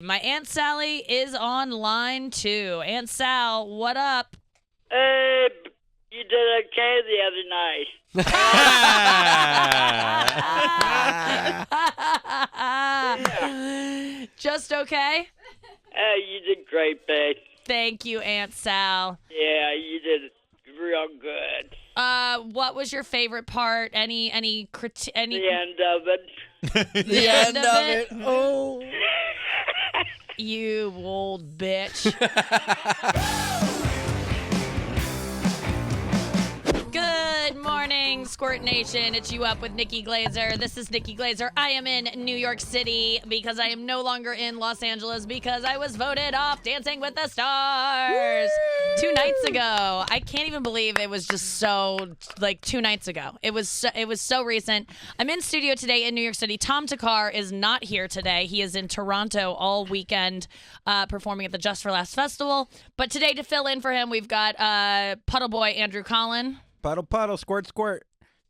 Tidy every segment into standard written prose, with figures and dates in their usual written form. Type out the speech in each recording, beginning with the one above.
My Aunt Sally is on line 2. Aunt Sal, what up? You did okay the other night. Just okay? You did great, babe. Thank you, Aunt Sal. Yeah, you did real good. What was your favorite part? Any The end of it. The end of it? Oh. You old bitch. Good morning, Squirt Nation. It's You Up with Nikki Glaser. This is Nikki Glaser. I am in New York City because I am no longer in Los Angeles because I was voted off Dancing with the Stars 2 nights ago. I can't even believe it was just so, 2 nights ago. It was so recent. I'm in studio today in New York City. Tom Thakkar is not here today. He is in Toronto all weekend performing at the Just for Laughs Festival. But today to fill in for him, we've got Puddle Boy Andrew Collin. Puddle, puddle, squirt, squirt.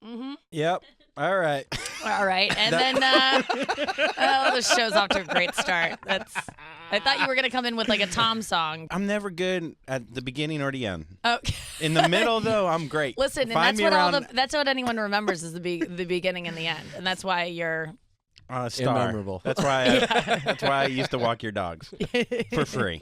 Mm-hmm. Yep. All right. All right. And then, the show's off to a great start. I thought you were going to come in with like a Tom song. I'm never good at the beginning or the end. Oh. In the middle, though, I'm great. Listen, and that's what anyone remembers is the beginning and the end. And that's why you're star. Immemorable. That's why that's why I used to walk your dogs. For free.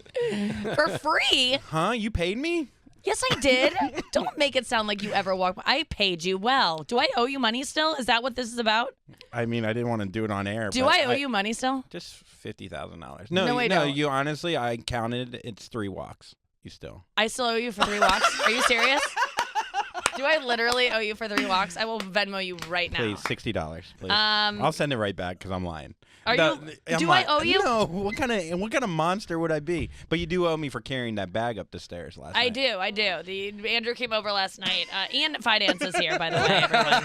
For free? Huh? You paid me? Yes, I did. Don't make it sound like you ever walked. I paid you well. Do I owe you money still? Is that what this is about? I mean, I didn't want to do it on air. Do I owe you money still? Just $50,000. No, I don't. You honestly, I counted. It's 3 walks. You still. I still owe you for 3 walks? Are you serious? Do I literally owe you for 3 walks? I will Venmo you right now. Please, $60. Please. I'll send it right back because I'm lying. Do I owe you? No. What kind of monster would I be? But you do owe me for carrying that bag up the stairs last night. I do. Andrew came over last night. Ian Finance is here, by the way, everyone.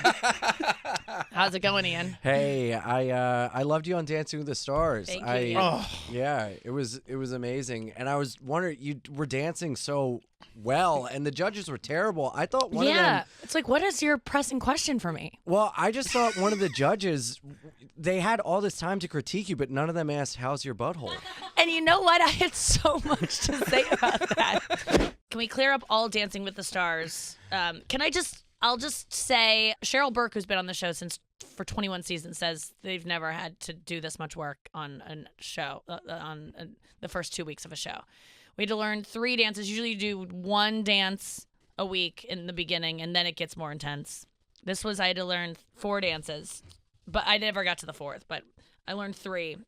How's it going, Ian? Hey, I loved you on Dancing with the Stars. Thank you, Ian. Yeah, it was amazing. And I was wondering, you were dancing so well, and the judges were terrible. I thought one of them... Yeah, it's like, what is your pressing question for me? Well, I just thought one of the judges, they had all this time to critique you, but none of them asked, how's your butthole? And you know what? I had so much to say about that. Can we clear up all Dancing with the Stars? I'll just say, Cheryl Burke, who's been on the show for 21 seasons, says they've never had to do this much work on a show, on the first 2 weeks of a show. We had to learn 3 dances. Usually you do 1 dance a week in the beginning, and then it gets more intense. I had to learn 4 dances, but I never got to the 4th, but I learned 3.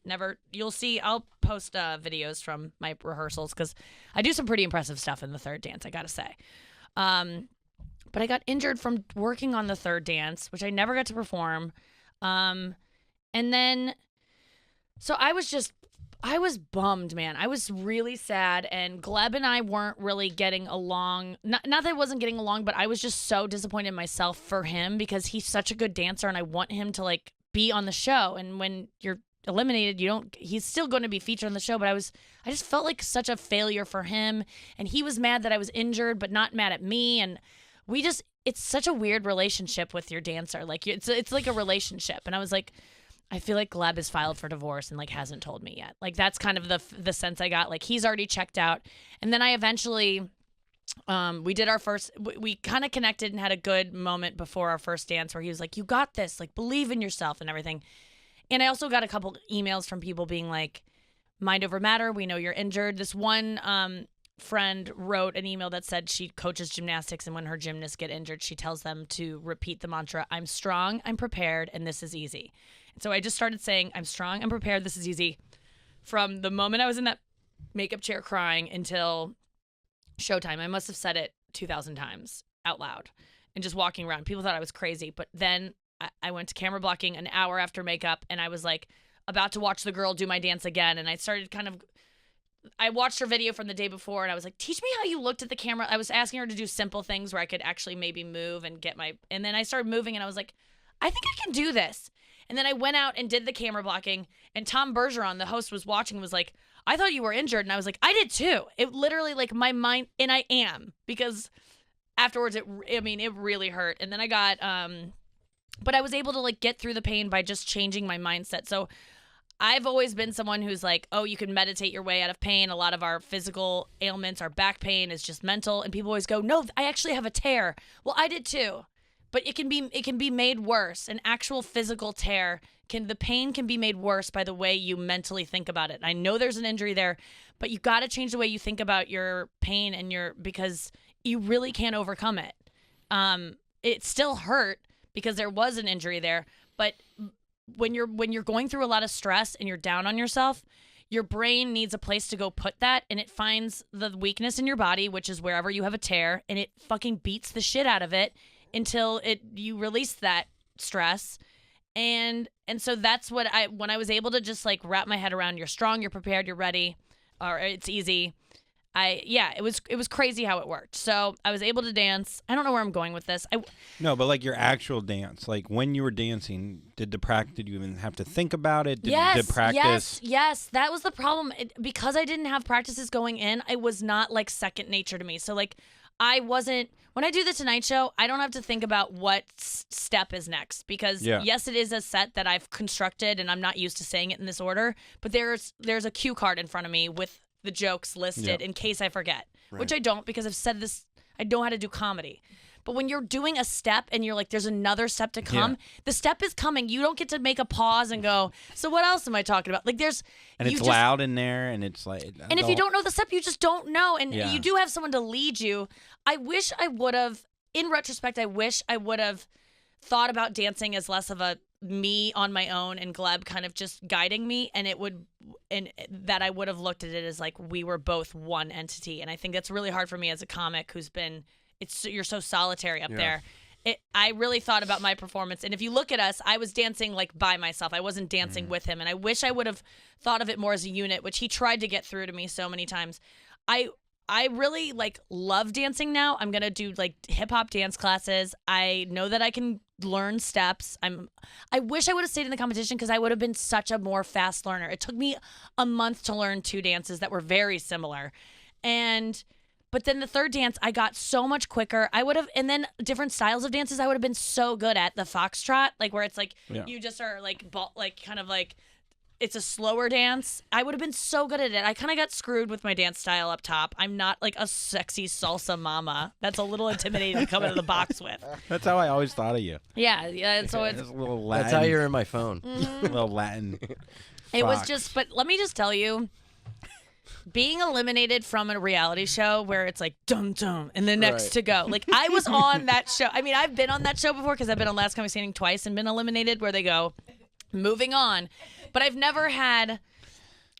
You'll see, I'll post videos from my rehearsals, because I do some pretty impressive stuff in the 3rd dance, I gotta say. But I got injured from working on the 3rd dance, which I never got to perform. And then, so I was bummed, man. I was really sad, and Gleb and I weren't really getting along. Not that I wasn't getting along, but I was just so disappointed in myself for him because he's such a good dancer, and I want him to be on the show. And when you're eliminated, he's still going to be featured on the show, but I just felt like such a failure for him, and he was mad that I was injured, but not mad at me, and it's such a weird relationship with your dancer. It's like a relationship, and I was like, I feel like Gleb is filed for divorce and hasn't told me yet. That's kind of the sense I got. He's already checked out. And then I eventually, we did our first, we kind of connected and had a good moment before our first dance where he was like, you got this, believe in yourself and everything. And I also got a couple emails from people being like, mind over matter, we know you're injured. This one friend wrote an email that said she coaches gymnastics, and when her gymnasts get injured, she tells them to repeat the mantra, I'm strong, I'm prepared, and this is easy. So I just started saying, I'm strong, I'm prepared, this is easy. From the moment I was in that makeup chair crying until showtime, I must have said it 2,000 times out loud and just walking around. People thought I was crazy. But then I went to camera blocking an hour after makeup, and I was about to watch the girl do my dance again. And I started I watched her video from the day before, and I was like, teach me how you looked at the camera. I was asking her to do simple things where I could actually maybe move and and then I started moving, and I was like, I think I can do this. And then I went out and did the camera blocking, and Tom Bergeron, the host, was watching and was like, I thought you were injured. And I was like, I did too. It literally, my mind, and I am, because afterwards, it really hurt. And then I got, but I was able to get through the pain by just changing my mindset. So I've always been someone who's like, oh, you can meditate your way out of pain. A lot of our physical ailments, our back pain is just mental. And people always go, no, I actually have a tear. Well, I did too. But it can be made worse. An actual physical tear, the pain can be made worse by the way you mentally think about it. And I know there's an injury there, but you got to change the way you think about your pain because you really can't overcome it. It still hurt because there was an injury there, but when you're going through a lot of stress and you're down on yourself, your brain needs a place to go put that, and it finds the weakness in your body, which is wherever you have a tear, and it fucking beats the shit out of it until you release that stress. And so that's when I was able to just like wrap my head around, you're strong, you're prepared, you're ready, or it's easy. It was crazy how it worked. So I was able to dance. I don't know where I'm going with this. No, but like your actual dance, like when you were dancing, did you even have to think about it? Did practice? Yes. That was the problem. Because I didn't have practices going in, it was not like second nature to me. So like when I do the Tonight Show, I don't have to think about what step is next because yes, it is a set that I've constructed and I'm not used to saying it in this order, but there's a cue card in front of me with the jokes listed in case I forget, which I don't because I've said this. I know how to do comedy. But when you're doing a step and you're like, there's another step to come, the step is coming. You don't get to make a pause and go, so what else am I talking about? Like it's loud in there and it's like. And if you don't know the step, you just don't know. And you do have someone to lead you. I wish I would have, in retrospect, I wish I would have thought about dancing as less of a me on my own and Gleb kind of just guiding me, and that I would have looked at it as like we were both one entity. And I think that's really hard for me as a comic who's been, you're so solitary up there. I really thought about my performance, and if you look at us, I was dancing like by myself. I wasn't dancing with him, and I wish I would have thought of it more as a unit, which he tried to get through to me so many times. I really like love dancing now. I'm gonna do like hip hop dance classes. I know that I can learn steps. I wish I would have stayed in the competition because I would have been such a more fast learner. It took me a month to learn 2 dances that were very similar, but then the third dance I got so much quicker. And then different styles of dances I would have been so good at. The foxtrot, like where it's like you just are like kind of like. It's a slower dance. I would have been so good at it. I kind of got screwed with my dance style up top. I'm not like a sexy salsa mama. That's a little intimidating to come into the box with. That's how I always thought of you. Yeah. So it's a little Latin. That's how you're in my phone. A little Latin. It was just, but let me just tell you, being eliminated from a reality show where it's like dum dum and the next to go. Like I was on that show. I mean, I've been on that show before because I've been on Last Comic Standing twice and been eliminated where they go, moving on. But I've never had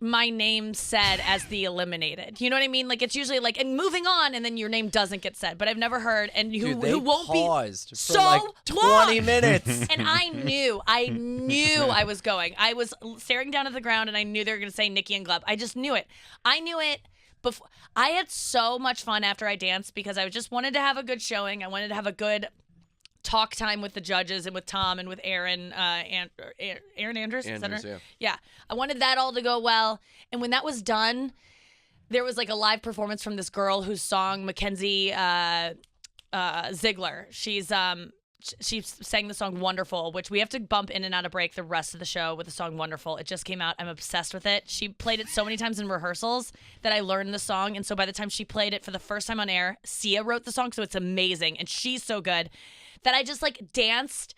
my name said as the eliminated. You know what I mean? Like it's usually like, and moving on, and then your name doesn't get said. But I've never heard, and who won't paused be for so like 20 long. minutes. And I knew I was going. I was staring down at the ground, and I knew they were going to say Nikki and Gleb. I just knew it. I knew it. Before. I had so much fun after I danced because I just wanted to have a good showing. I wanted to have a good talk time with the judges and with Tom and with Aaron, Aaron Andrews? Yeah. I wanted that all to go well. And when that was done, there was like a live performance from this girl whose song, Mackenzie Ziegler. She sang the song Wonderful, which we have to bump in and out of break the rest of the show with the song Wonderful. It just came out. I'm obsessed with it. She played it so many times in rehearsals that I learned the song. And so by the time she played it for the first time on air, Sia wrote the song. So it's amazing. And she's so good that I just like danced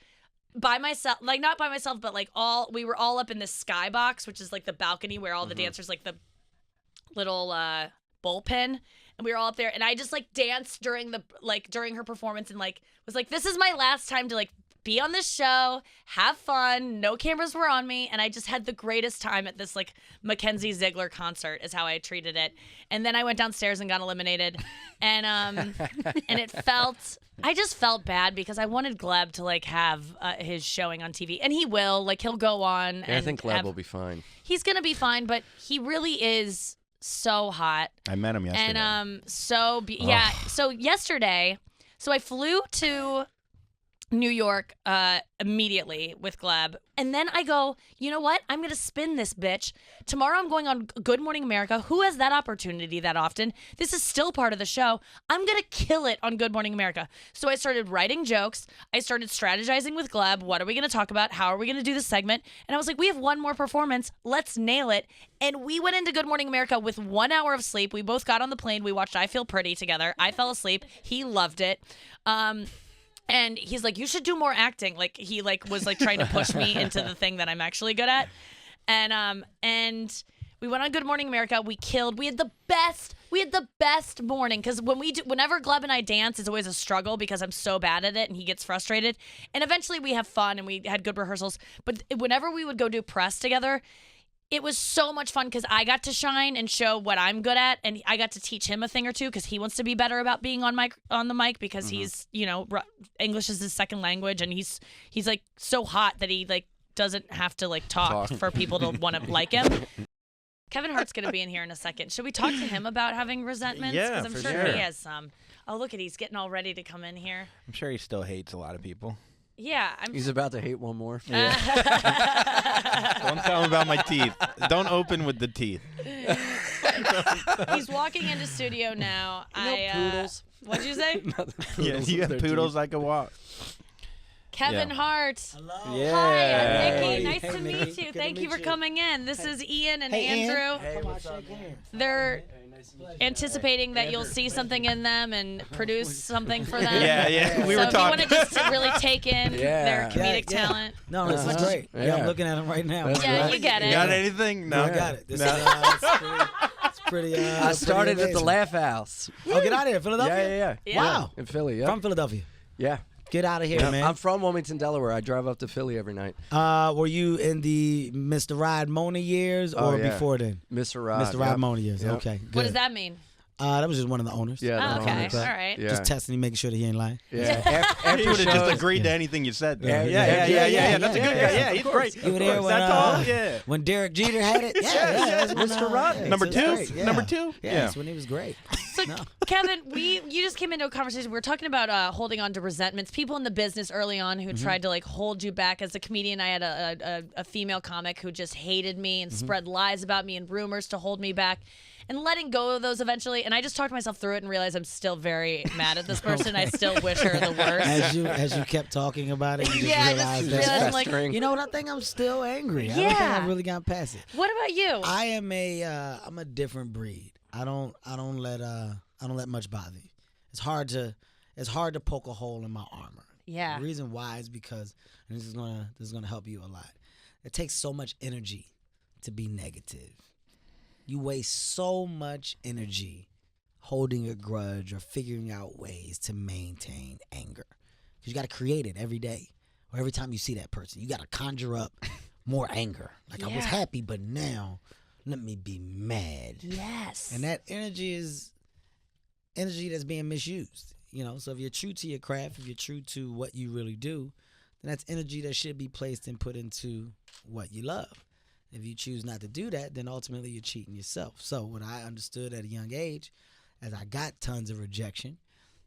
by myself, like not by myself, but like we were all up in this skybox, which is like the balcony where all the dancers, like the little bullpen, and we were all up there, and I just like danced during her performance, and like was like, this is my last time to like be on this show, have fun. No cameras were on me, and I just had the greatest time at this like Mackenzie Ziegler concert is how I treated it. And then I went downstairs and got eliminated, and I just felt bad because I wanted Gleb to like have his showing on TV, and he will. Like he'll go on. Yeah, I think Gleb will be fine. He's gonna be fine, but he really is so hot. I met him yesterday. And So yesterday, I flew to New York immediately with Gleb. And then I go, you know what? I'm going to spin this bitch. Tomorrow I'm going on Good Morning America. Who has that opportunity that often? This is still part of the show. I'm going to kill it on Good Morning America. So I started writing jokes. I started strategizing with Gleb. What are we going to talk about? How are we going to do this segment? And I was like, we have one more performance. Let's nail it. And we went into Good Morning America with 1 hour of sleep. We both got on the plane. We watched I Feel Pretty together. I fell asleep. He loved it. And he's like, you should do more acting. Like he was trying to push me into the thing that I'm actually good at. And we went on Good Morning America. We killed. We had the best morning because whenever Gleb and I dance, it's always a struggle because I'm so bad at it and he gets frustrated. And eventually we have fun and we had good rehearsals. But whenever we would go do press together, it was so much fun because I got to shine and show what I'm good at, and I got to teach him a thing or two because he wants to be better about being on the mic because he's, English is his second language, and he's like so hot that he like doesn't have to like talk for people to want to like him. Kevin Hart's gonna be in here in a second. Should we talk to him about having resentments? Yeah, because I'm for sure sure. he has some. Oh, look at he's getting all ready to come in here. I'm sure he still hates a lot of people. Yeah, He's about to hate one more. Don't tell him about my teeth. Don't open with the teeth. He's walking into studio now. Poodles. What'd you say? Yeah, you have poodles that can walk. Kevin Yeah. Hart. Hello. Yeah. Hi, Nikki. Hey. Nice Hey, to Nikki. meet you. Good Thank to you for meet you. coming in. This is Ian and Hey, Ian. Andrew. Hey, Come on, what's up, shake man? hands. They're Nice to meet you. anticipating that you'll see something in them and produce something for them. Yeah. We so were if you want talking. to just really take in their comedic Yeah. talent. No, this is great. Yeah, I'm looking at him right now. That's Yeah, right. you get it. You got anything? No. I got it. This No. it's pretty. I started at the Laugh House. Oh, get out of here, Philadelphia. Yeah. Yeah. Wow. In Philly, yeah. From Philadelphia. Yeah. Get out of here, man. I'm from Wilmington, Delaware. I drive up to Philly every night. Were you in the Mr. Ride Mona years or yeah. before then? Mr. Rod. Mr. Ride Mona years. Yep. Okay. Good. What does that mean? That was just one of the owners. Yeah. Oh, the okay. owners. All right. Yeah. Just testing him, making sure that he ain't lying. Yeah. He After would have just shows- agreed to anything you said. Yeah, Yeah. That's a good guy. Yeah, he's great. You were there when, That's all. Yeah. when Derek Jeter had it? Yeah, that's when, Mr. Rod. yeah, Number so two? it's great, yeah. Number two? Yeah, Yeah. that's when he was great. So, Kevin, you just came into a conversation. We were talking about holding on to resentments. People in the business early on who tried to like hold you back. As a comedian, I had a female comic who just hated me and spread lies about me and rumors to hold me back. And letting go of those eventually. And I just talked myself through it and realized I'm still very mad at this person. I still wish her the worst. As you kept talking about it, you just Yeah, I realized just that. realized, I'm like, festering. You know what? I think I'm still angry. I don't think Yeah. I've really gotten past it. what about you? I am I'm a different breed. I don't let much bother you. It's hard to poke a hole in my armor. Yeah. The reason why is because, and this is gonna help you a lot. It takes so much energy to be negative. You waste so much energy holding a grudge or figuring out ways to maintain anger. Because you got to create it every day. Or every time you see that person, you got to conjure up more anger. Like, I was Yeah. happy, but now let me be mad. Yes. And that energy is energy that's being misused. So if you're true to your craft, if you're true to what you really do, then that's energy that should be placed and put into what you love. If you choose not to do that, then ultimately you're cheating yourself. So what I understood at a young age, as I got tons of rejection,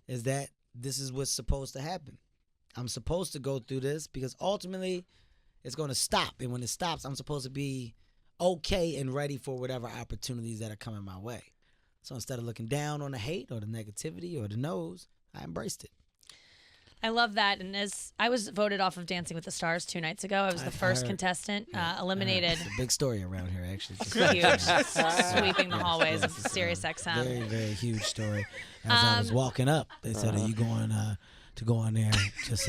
is that this is what's supposed to happen. I'm supposed to go through this because ultimately it's going to stop. And when it stops, I'm supposed to be okay and ready for whatever opportunities that are coming my way. So instead of looking down on the hate or the negativity or the no's, I embraced it. I love that. And as I was voted off of Dancing with the Stars 2 nights ago, I was the first heard. contestant eliminated. It's a big story around here, actually. It's Huge, sweeping the hallways of SiriusXM. Very, very huge story. As I was walking up, they said, "Are you going to go on there? Just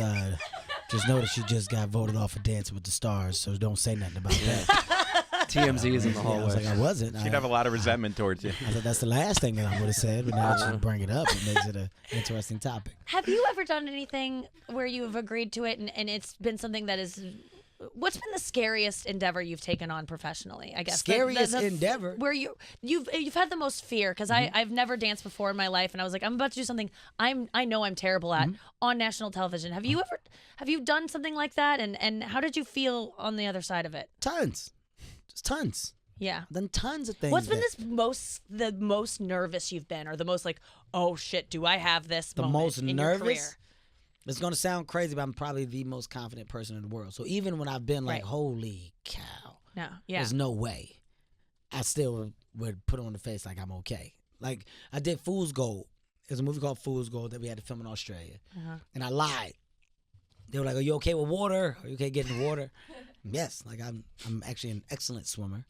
notice you just got voted off of Dancing with the Stars, so don't say nothing about that." TMZ is in the Yeah, I was hallway. like, I wasn't. She'd have a lot of resentment towards you. I thought that's the last thing that I would have said, but now that you bring it up, it makes it an interesting topic. Have you ever done anything where you have agreed to it and it's been something that is... What's been the scariest endeavor you've taken on professionally, I guess? Scariest endeavor? Where you've had the most fear, because I've never danced before in my life, and I was like, I'm about to do something I know I'm terrible at on national television. Have you done something like that, and how did you feel on the other side of it? Tons. Just tons. Yeah. Done tons of things. What's been that- the most nervous you've been, or the most like, oh shit, do I have this The moment most in nervous? your career? It's going to sound crazy, but I'm probably the most confident person in the world. So even when I've been like, Right. holy cow, No. Yeah. there's no way, I still would put on the face like I'm okay. Like, I did Fool's Gold. There's a movie called Fool's Gold that we had to film in Australia. And I lied. They were like, are you okay with water? Are you okay getting in the water? Yes. Like, I'm actually an excellent swimmer.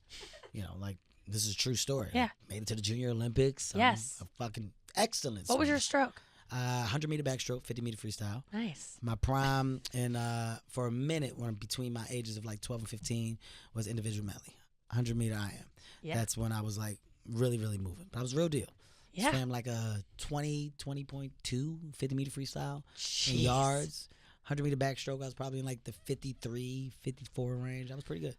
You know, like, this is a true story. Yeah. Made it to the Junior Olympics. Yes. I'm a fucking excellent What was your swimmer. stroke? 100-meter backstroke, 50-meter freestyle. Nice. My prime and for a minute when between my ages of like 12 and 15 was individual medley. 100-meter I am. Yeah. That's when I was like really, really moving. But I was real deal. Yeah. Swam like a 20.2, 50-meter freestyle in Jeez. yards. 100-meter backstroke, I was probably in like the 53, 54 range. I was pretty good.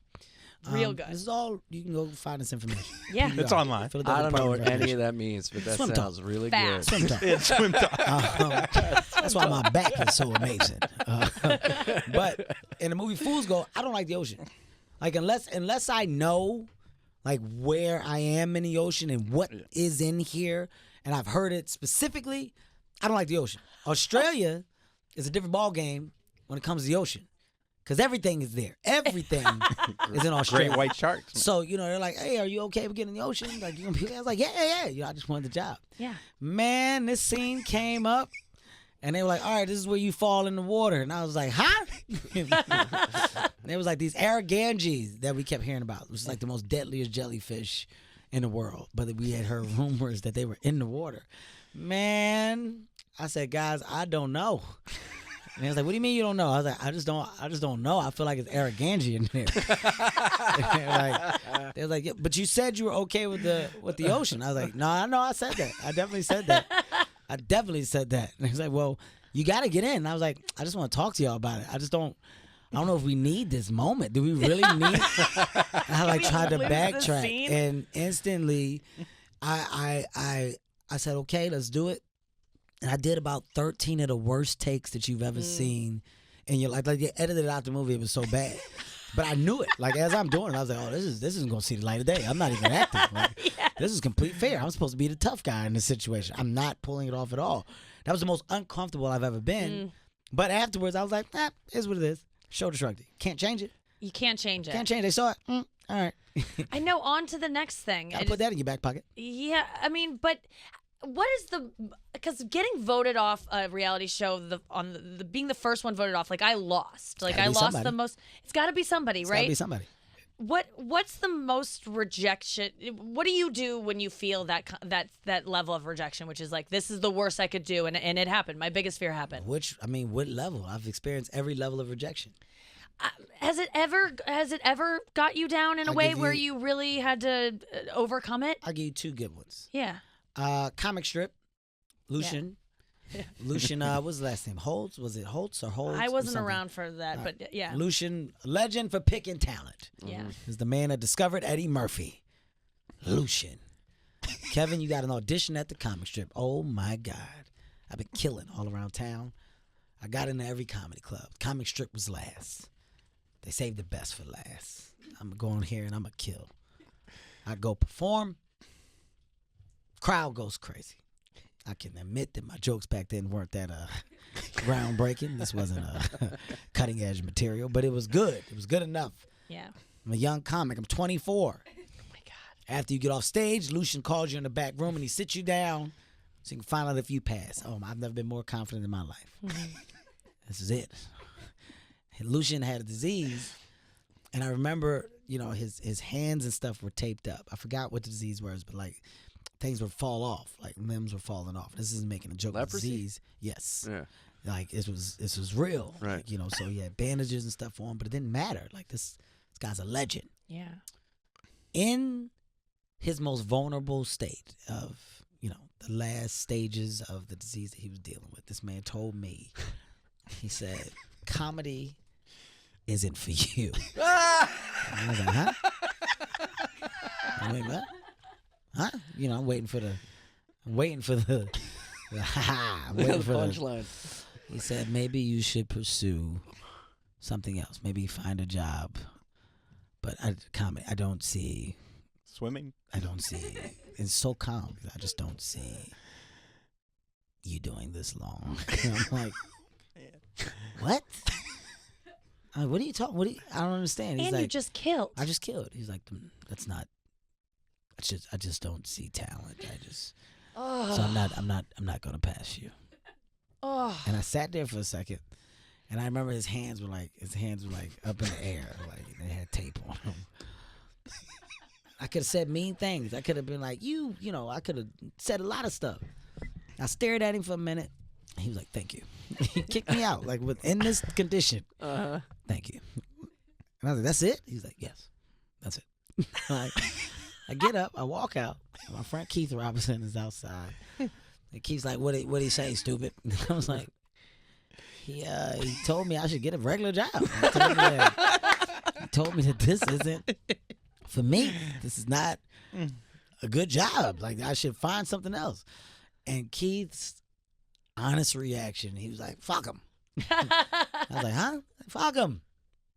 Real good. This is all, you can go find this information. Yeah. It's online. I Philadelphia don't know what Department of any Recreation. of that means, but that Swim talk. sounds really Fast. good. Swim talk. It's swim talk. That's why my back is so amazing. But in the movie Fool's Gold, I don't like the ocean. Like unless I know like where I am in the ocean and what is in here, and I've heard it specifically, I don't like the ocean. Australia is a different ball game when it comes to the ocean. Because everything is there. Everything is in Australia. Great white sharks. So, you know, they're like, hey, are you okay with getting in the ocean? Like, you gonna be? I was like, yeah. You know, I just wanted the job. Yeah. Man, this scene came up, and they were like, all right, this is where you fall in the water. And I was like, huh? And it was like these Arroganges that we kept hearing about. It was like the most deadliest jellyfish in the world. But we had heard rumors that they were in the water. Man, I said, guys, I don't know. And he was like, what do you mean you don't know? I was like, I just don't know. I feel like it's Arrogange in there. They were like, yeah, but you said you were okay with the ocean. I was like, no, I know I said that. I definitely said that. And he was like, well, you got to get in. And I was like, I just want to talk to y'all about it. I don't know if we need this moment. Do we really need? I like tried to lose the backtrack, scene? and instantly, I said, okay, let's do it. And I did about 13 of the worst takes that you've ever seen in your life. Like, you edited out the movie, it was so bad. But I knew it. Like, as I'm doing it, I was like, oh, this isn't going to see the light of day. I'm not even acting. Like, this is complete fair. I'm supposed to be the tough guy in this situation. I'm not pulling it off at all. That was the most uncomfortable I've ever been. But afterwards, I was like, here's what it is. Shoulder shrugged it. Can't change it. You can't change it. Can't change it. They saw it. All right. I know. On to the next thing. Gotta put that in your back pocket. Yeah, I mean, but what is because getting voted off a reality show on the being the first one voted off, like I lost. Like I be lost somebody. the most. It's got to be somebody, It's right? gotta be somebody. What's the most rejection? What do you do when you feel that level of rejection, which is like, this is the worst I could do, and it happened. My biggest fear happened. What level? I've experienced every level of rejection. Has it ever got you down in a I'll way give where you- you really had to overcome it? I'll give you two good ones. Yeah. Comic strip, Lucian. Lucian, what was the last name? Holtz? Was it Holtz or Holtz? I or wasn't something? around for that, but yeah. Lucian, legend for picking talent. Yeah. Is the man that discovered Eddie Murphy. Lucian. Kevin, you got an audition at the comic strip. Oh my God. I've been killing all around town. I got into every comedy club. Comic strip was last. They saved the best for last. I'm going to go on here and I'm going to kill. I go perform. Crowd goes crazy. I can admit that my jokes back then weren't that groundbreaking. This wasn't cutting edge material, but it was good. It was good enough. Yeah. I'm a young comic. I'm 24. Oh my God. After you get off stage, Lucian calls you in the back room and he sits you down so you can find out if you pass. Oh, I've never been more confident in my life. This is it. And Lucian had a disease, and I remember, you know, his hands and stuff were taped up. I forgot what the disease was, but like things would fall off, like limbs were falling off. This isn't making a joke. Leprosy? Disease, yes. Yeah. Like this was real. Right. Like, you know, so he had bandages and stuff on, but it didn't matter. Like this guy's a legend. Yeah. In his most vulnerable state of, you know, the last stages of the disease that he was dealing with, this man told me, he said, comedy isn't for you. I was like, huh? I mean, what? Huh? You know, I'm waiting for the I'm waiting for the punchline. He said, maybe you should pursue something else. Maybe find a job. But I don't see. Swimming? I don't see. It's so calm. I just don't see you doing this long. And I'm like, What? What are you talking? I don't understand. He's And like, you just killed. I just killed. He's like, that's not. I just don't see talent. So I'm not gonna pass you. Oh. And I sat there for a second, and I remember his hands were like up in the air, like they had tape on them. I could have said mean things. I could have been like, you know, I could have said a lot of stuff. I stared at him for a minute. And he was like, thank you. He kicked me out, like in this condition. Thank you. And I was like, that's it? He's like, yes, that's it. Like, I get up, I walk out. My friend Keith Robinson is outside. And Keith's like, what did he say, stupid? I was like, he told me I should get a regular job. He told me that this isn't for me. This is not a good job. Like, I should find something else. And Keith's honest reaction, he was like, fuck him. I was like, huh? Fuck him.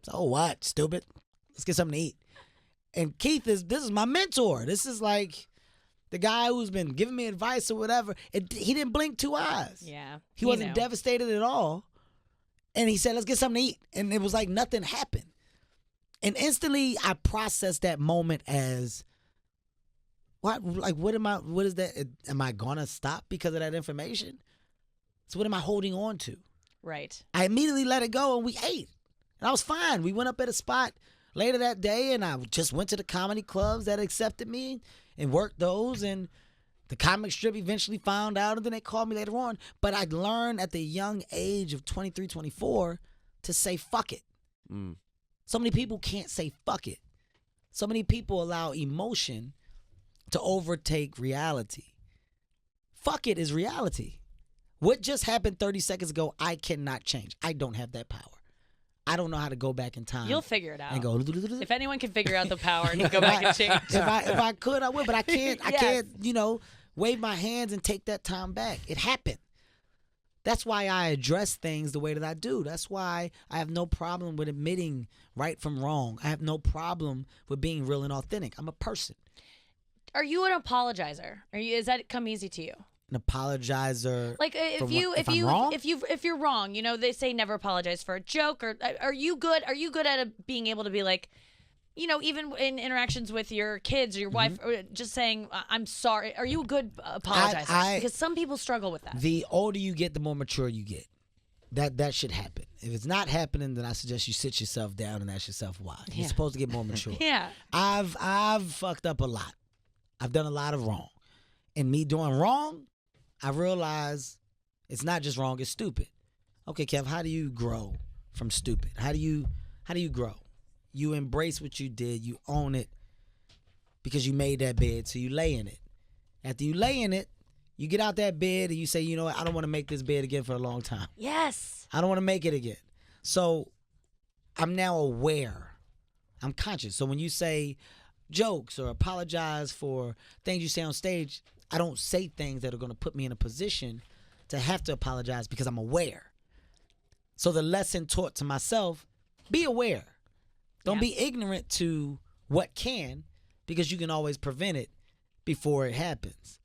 So what, stupid? Let's get something to eat. And Keith this is my mentor. This is like the guy who's been giving me advice or whatever. He didn't blink 2 eyes. Yeah. He wasn't devastated at all. And he said, let's get something to eat. And it was like nothing happened. And instantly I processed that moment as, what is that? Am I gonna stop because of that information? So what am I holding on to? Right. I immediately let it go and we ate. And I was fine. We went up at a spot later that day and I just went to the comedy clubs that accepted me and worked those, and the comic strip eventually found out, and then they called me later on. But I learned at the young age of 23, 24 to say fuck it. So many people can't say fuck it. So many people allow emotion to overtake reality. Fuck it is reality. What just happened 30 seconds ago, I cannot change. I don't have that power. I don't know how to go back in time. You'll figure it out. And go. If anyone can figure out the power to go back and change. If I could, I would. But I can't. I can't. Wave my hands and take that time back. It happened. That's why I address things the way that I do. That's why I have no problem with admitting right from wrong. I have no problem with being real and authentic. I'm a person. Are you an apologizer? Does that come easy to you? An apologizer. Like if you're wrong, they say never apologize for a joke. Or are you good? Are you good at being able to be like, even in interactions with your kids or your wife, or just saying I'm sorry? Are you a good apologizer? Because some people struggle with that. The older you get, the more mature you get. That should happen. If it's not happening, then I suggest you sit yourself down and ask yourself why. You're supposed to get more mature. Yeah. I've fucked up a lot. I've done a lot of wrong. And me doing wrong, I realize it's not just wrong, it's stupid. Okay, Kev, how do you grow from stupid? How do you grow? You embrace what you did, you own it because you made that bed, so you lay in it. After you lay in it, you get out that bed and you say, you know what, I don't want to make this bed again for a long time. Yes. I don't want to make it again. So I'm now aware. I'm conscious. So when you say jokes or apologize for things you say on stage, I don't say things that are going to put me in a position to have to apologize because I'm aware. So the lesson taught to myself, be aware. Don't be ignorant to what can, because you can always prevent it before it happens.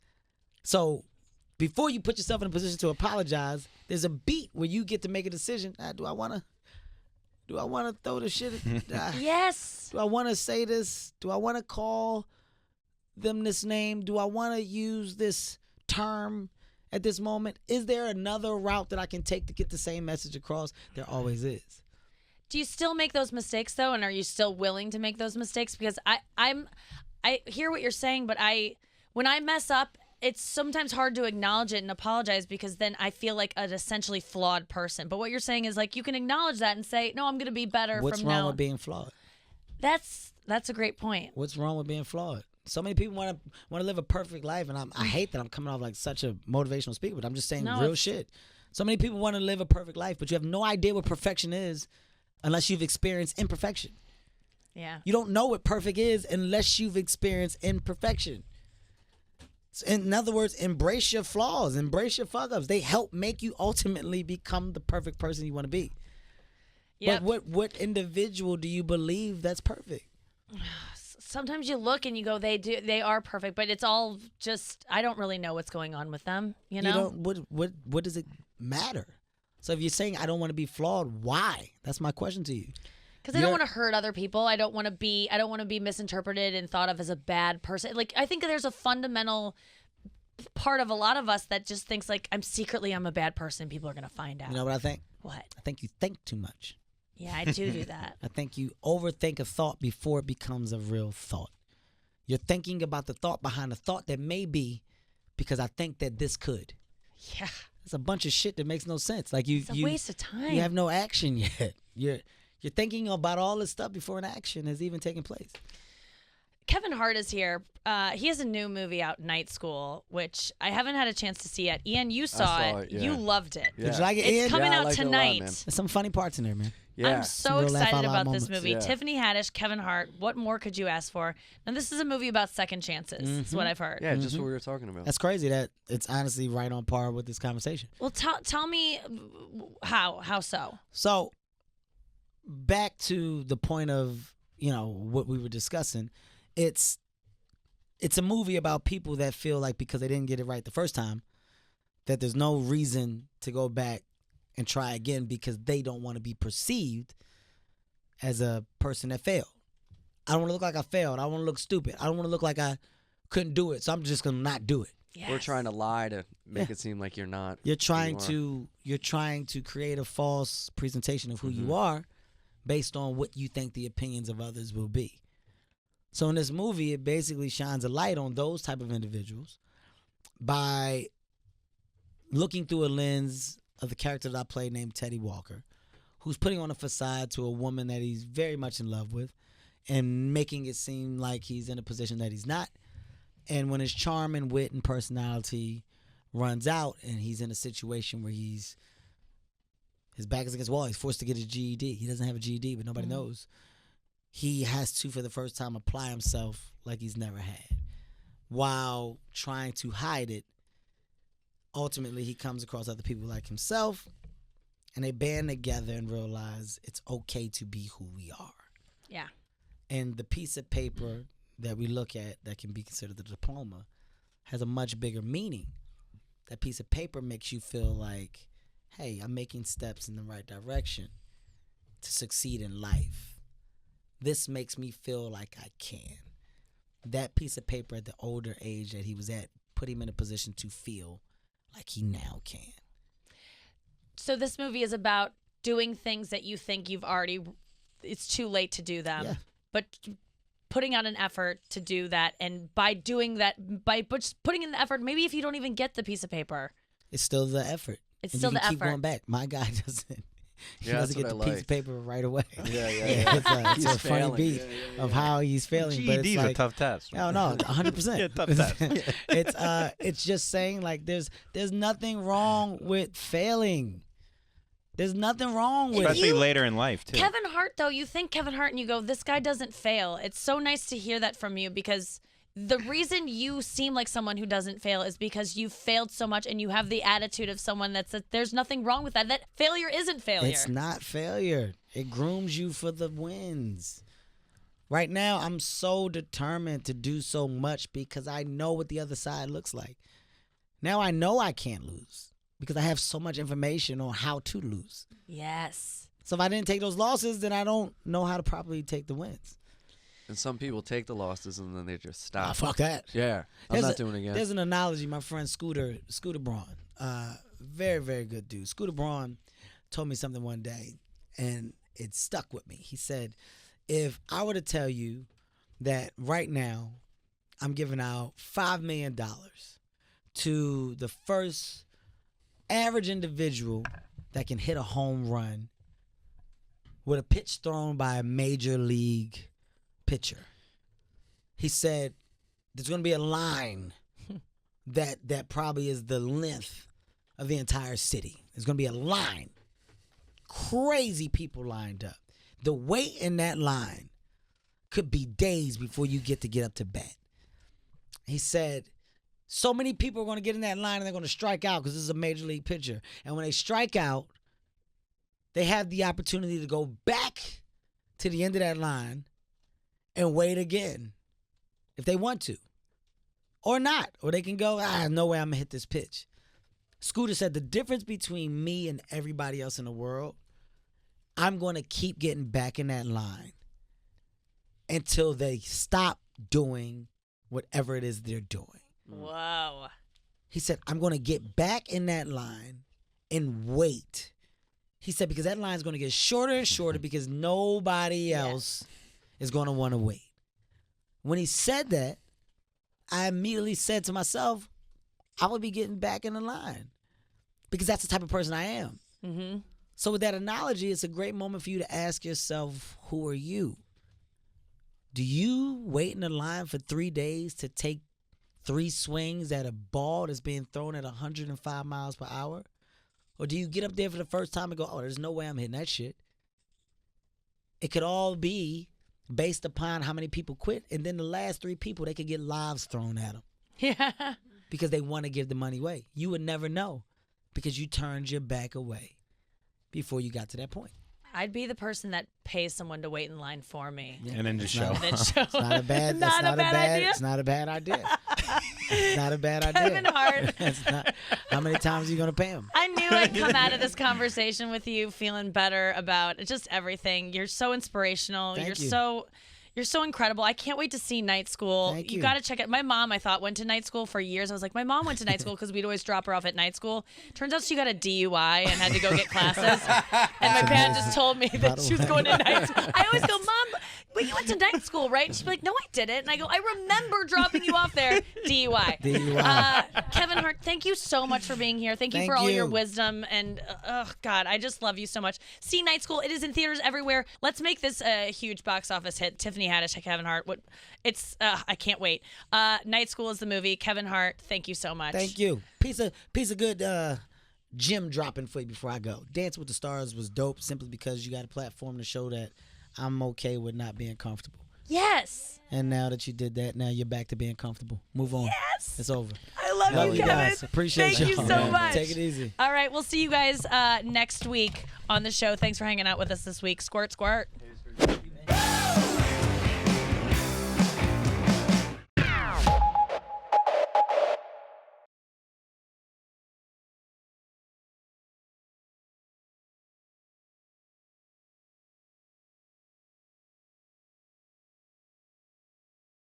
So before you put yourself in a position to apologize, there's a beat where you get to make a decision. Do I want to throw the shit? Yes. Do I want to say this? Do I want to call them this name? Do I want to use this term at this moment? Is there another route that I can take to get the same message across? There always is. Do you still make those mistakes though, and are you still willing to make those mistakes? Because I hear what you're saying, but when I mess up, it's sometimes hard to acknowledge it and apologize because then I feel like an essentially flawed person. But what you're saying is like you can acknowledge that and say, no, I'm going to be better What's from now. What's wrong with being flawed? That's a great point. What's wrong with being flawed? So many people want to live a perfect life, and I hate that I'm coming off like such a motivational speaker, but I'm just saying real shit. So many people want to live a perfect life, but you have no idea what perfection is unless you've experienced imperfection. Yeah. You don't know what perfect is unless you've experienced imperfection. In other words, embrace your flaws, embrace your fuck-ups. They help make you ultimately become the perfect person you want to be. Yep. But what individual do you believe that's perfect? Sometimes you look and you go, they are perfect, but it's all just, I don't really know what's going on with them, you know? What does it matter? So if you're saying I don't want to be flawed, why? That's my question to you. Because I don't want to hurt other people. I don't want to be misinterpreted and thought of as a bad person. Like, I think there's a fundamental part of a lot of us that just thinks like I'm a bad person. People are gonna find out. You know what I think? What? I think you think too much. Yeah, I do that. I think you overthink a thought before it becomes a real thought. You're thinking about the thought behind the thought that may be because I think that this could. Yeah. It's a bunch of shit that makes no sense. Like it's a waste of time. You have no action yet. You're thinking about all this stuff before an action has even taken place. Kevin Hart is here. He has a new movie out, Night School, which I haven't had a chance to see yet. Ian, you saw it. Yeah. You loved it. Yeah. Did you like it, Ian? It's coming Yeah, I out liked it a lot, tonight. man. There's some funny parts in there, man. Yeah. I'm so Some real laugh excited out loud about this moments. movie. Yeah. Tiffany Haddish, Kevin Hart. What more could you ask for? Now, this is a movie about second chances. Is what I've heard. Yeah, just what we were talking about. That's crazy that it's honestly right on par with this conversation. Well, tell me how so? So, back to the point of, what we were discussing, it's a movie about people that feel like because they didn't get it right the first time, that there's no reason to go back and try again because they don't want to be perceived as a person that failed. I don't want to look like I failed. I don't want to look stupid. I don't want to look like I couldn't do it, so I'm just going to not do it. Yes. We're trying to lie to make it seem like you're not. You're trying who you to create a false presentation of who you are based on what you think the opinions of others will be. So in this movie, it basically shines a light on those type of individuals by looking through a lens of the character that I play named Teddy Walker, who's putting on a facade to a woman that he's very much in love with and making it seem like he's in a position that he's not. And when his charm and wit and personality runs out and he's in a situation where his back is against the wall, he's forced to get his GED. He doesn't have a GED, but nobody knows. He has to, for the first time, apply himself like he's never had. While trying to hide it, ultimately he comes across other people like himself, and they band together and realize it's okay to be who we are. Yeah. And the piece of paper that we look at that can be considered the diploma has a much bigger meaning. That piece of paper makes you feel like, hey, I'm making steps in the right direction to succeed in life. This makes me feel like I can. That piece of paper at the older age that he was at put him in a position to feel like he now can. So this movie is about doing things that you think it's too late to do them. Yeah. But putting out an effort to do that, and by doing that, by just putting in the effort, maybe if you don't even get the piece of paper, It's still the effort. It's And still you can the keep effort. going back. My guy doesn't. He Yeah, doesn't that's get what the I piece of like. paper right away. Yeah. It's He's a funny failing. beat of how he's failing. But it's GED's like, a tough test. No, 100%. Yeah, tough test. It's just saying like there's nothing wrong with failing. There's nothing wrong with Especially it. later in life, too. Kevin Hart, though, you think Kevin Hart and you go, this guy doesn't fail. It's so nice to hear that from you, because the reason you seem like someone who doesn't fail is because you've failed so much and you have the attitude of someone there's nothing wrong with that. That failure isn't failure. It's not failure. It grooms you for the wins. Right now, I'm so determined to do so much because I know what the other side looks like. Now I know I can't lose because I have so much information on how to lose. Yes. So if I didn't take those losses, then I don't know how to properly take the wins. And some people take the losses and then they just stop. Ah, fuck that. Yeah, I'm not doing it again. There's an analogy. My friend Scooter Braun, very, very good dude. Scooter Braun told me something one day, and it stuck with me. He said, if I were to tell you that right now I'm giving out $5 million to the first average individual that can hit a home run with a pitch thrown by a major league pitcher. He said there's going to be a line that probably is the length of the entire city. There's going to be a line. Crazy people lined up. The wait in that line could be days before you get up to bat. He said so many people are going to get in that line and they're going to strike out because this is a major league pitcher. And when they strike out, they have the opportunity to go back to the end of that line and wait again if they want to. Or not. Or they can go, no way I'm going to hit this pitch. Scooter said the difference between me and everybody else in the world, I'm going to keep getting back in that line until they stop doing whatever it is they're doing. Whoa. He said, I'm going to get back in that line and wait. He said, because that line is going to get shorter and shorter because nobody else is going to want to wait. When he said that, I immediately said to myself, I would be getting back in the line because that's the type of person I am. Mm-hmm. So with that analogy, it's a great moment for you to ask yourself, who are you? Do you wait in the line for 3 days to take 3 swings at a ball that's being thrown at 105 miles per hour? Or do you get up there for the first time and go, oh, there's no way I'm hitting that shit? It could all be based upon how many people quit. And then the last 3 people, they could get lives thrown at them. Yeah. Because they want to give the money away. You would never know because you turned your back away before you got to that point. I'd be the person that pays someone to wait in line for me. Yeah. And then just show. It's not a bad idea. It's not a bad idea. It's not a bad idea. Kevin Hart. It's not, how many times are you going to pay him? I knew I'd come out of this conversation with you feeling better about just everything. You're so inspirational. Thank you. You're so incredible. I can't wait to see Night School. Thank You you. got to check it. My mom, I thought, went to night school for years. I was like, my mom went to night school because we'd always drop her off at night school. Turns out she got a DUI and had to go get classes. And my parents just told me that she was going to night school. I always go, Mom, but you went to night school, right? And she'd be like, no, I didn't. And I go, I remember dropping you off there. DUI. Kevin Hart, thank you so much for being here. Thank you for all your wisdom. And, oh, God, I just love you so much. See Night School. It is in theaters everywhere. Let's make this a huge box office hit. Tiffany Haddish, Kevin Hart. I can't wait. Night School is the movie. Kevin Hart, thank you so much. Thank you. Piece of good gym dropping for you before I go. Dance with the Stars was dope simply because you got a platform to show that I'm okay with not being comfortable. Yes. And now that you did that, now you're back to being comfortable. Move on. Yes. It's over. I love you, Kevin. Guys. Appreciate Thank you y'all. so much. Take it easy. All right, we'll see you guys next week on the show. Thanks for hanging out with us this week. Squirt, squirt.